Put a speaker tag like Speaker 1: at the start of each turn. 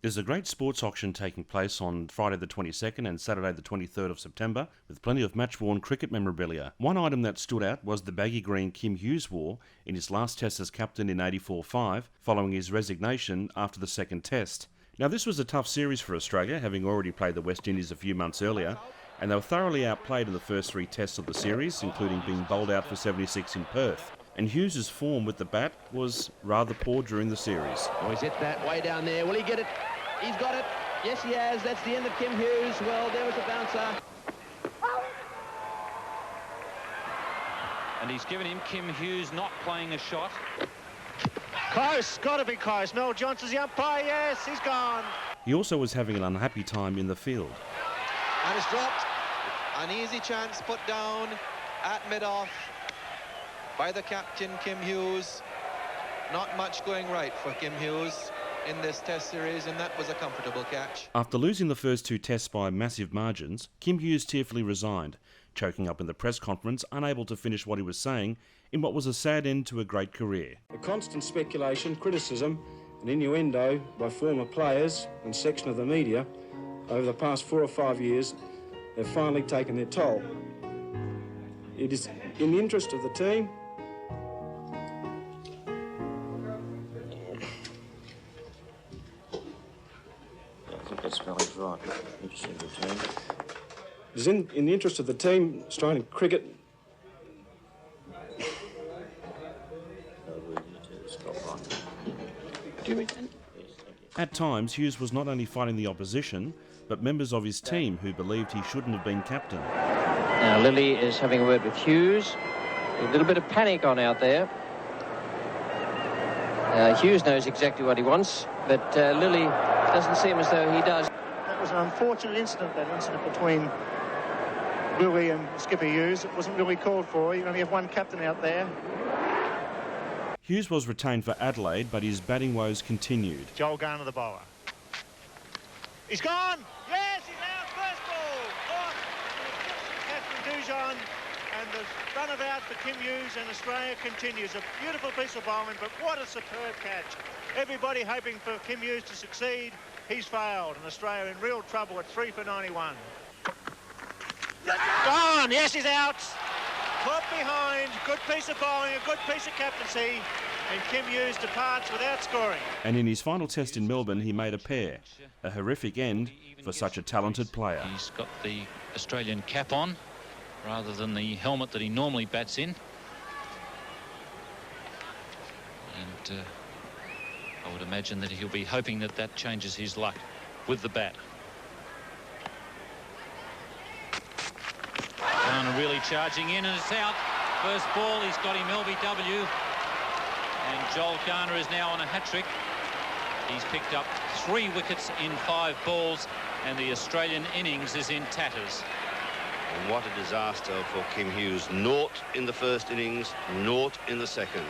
Speaker 1: There's a great sports auction taking place on Friday the 22nd and Saturday the 23rd of September, with plenty of match-worn cricket memorabilia. One item that stood out was the baggy green Kim Hughes wore in his last test as captain in 84-5, following his resignation after the second test. Now, this was a tough series for Australia, having already played the West Indies a few months earlier, and they were thoroughly outplayed in the first three tests of the series, including being bowled out for 76 in Perth. And Hughes' form with the bat was rather poor during the series.
Speaker 2: Oh, he's hit that way down there. Will he get it? He's got it. Yes, he has. That's the end of Kim Hughes. Well, there was a bouncer.
Speaker 3: And he's given him Kim Hughes not playing a shot.
Speaker 4: Close, got to be close. Mel Johnson's the umpire. Yes, he's gone.
Speaker 1: He also was having an unhappy time in the field.
Speaker 5: And it's dropped. An easy chance put down at mid-off by the captain, Kim Hughes. Not much going right for Kim Hughes in this test series, and that was a comfortable catch.
Speaker 1: After losing the first two tests by massive margins, Kim Hughes tearfully resigned, choking up in the press conference, unable to finish what he was saying in what was a sad end to a great career.
Speaker 6: The constant speculation, criticism and innuendo by former players and section of the media over the past 4 or 5 years have finally taken their toll. It is in the interest of the team
Speaker 7: That's Valley's right. Interesting return.
Speaker 6: It is in the interest of the team, Australian cricket.
Speaker 1: At times, Hughes was not only fighting the opposition, but members of his team who believed he shouldn't have been captain.
Speaker 8: Now Lilly is having a word with Hughes. A little bit of panic on out there. Hughes knows exactly what he wants, but Lilly doesn't seem as though he does.
Speaker 4: That was an unfortunate incident, that incident between Lilly and Skipper Hughes. It wasn't really called for. You only have one captain out there.
Speaker 1: Hughes was retained for Adelaide, but his batting woes continued.
Speaker 4: Joel Garner, the bowler. He's gone! Yes, he's out! First ball! Off! Captain Dujon, and the run of out for Kim Hughes, and Australia continues. A beautiful piece of bowling, but what a superb catch. Everybody hoping for Kim Hughes to succeed. He's failed, and Australia in real trouble at 3 for 91. Gone! Yes, he's out! Caught behind, good piece of bowling, a good piece of captaincy, and Kim Hughes departs without scoring.
Speaker 1: And in his final test in Melbourne, he made a pair. A horrific end for such a talented player.
Speaker 3: He's got the Australian cap on rather than the helmet that he normally bats in. And I would imagine that he'll be hoping that that changes his luck with the bat. Garner really charging in, and it's out. First ball, he's got him LBW. And Joel Garner is now on a hat-trick. He's picked up 3 wickets in 5 balls, and the Australian innings is in tatters.
Speaker 9: And what a disaster for Kim Hughes. 0 in the first innings, 0 in the second.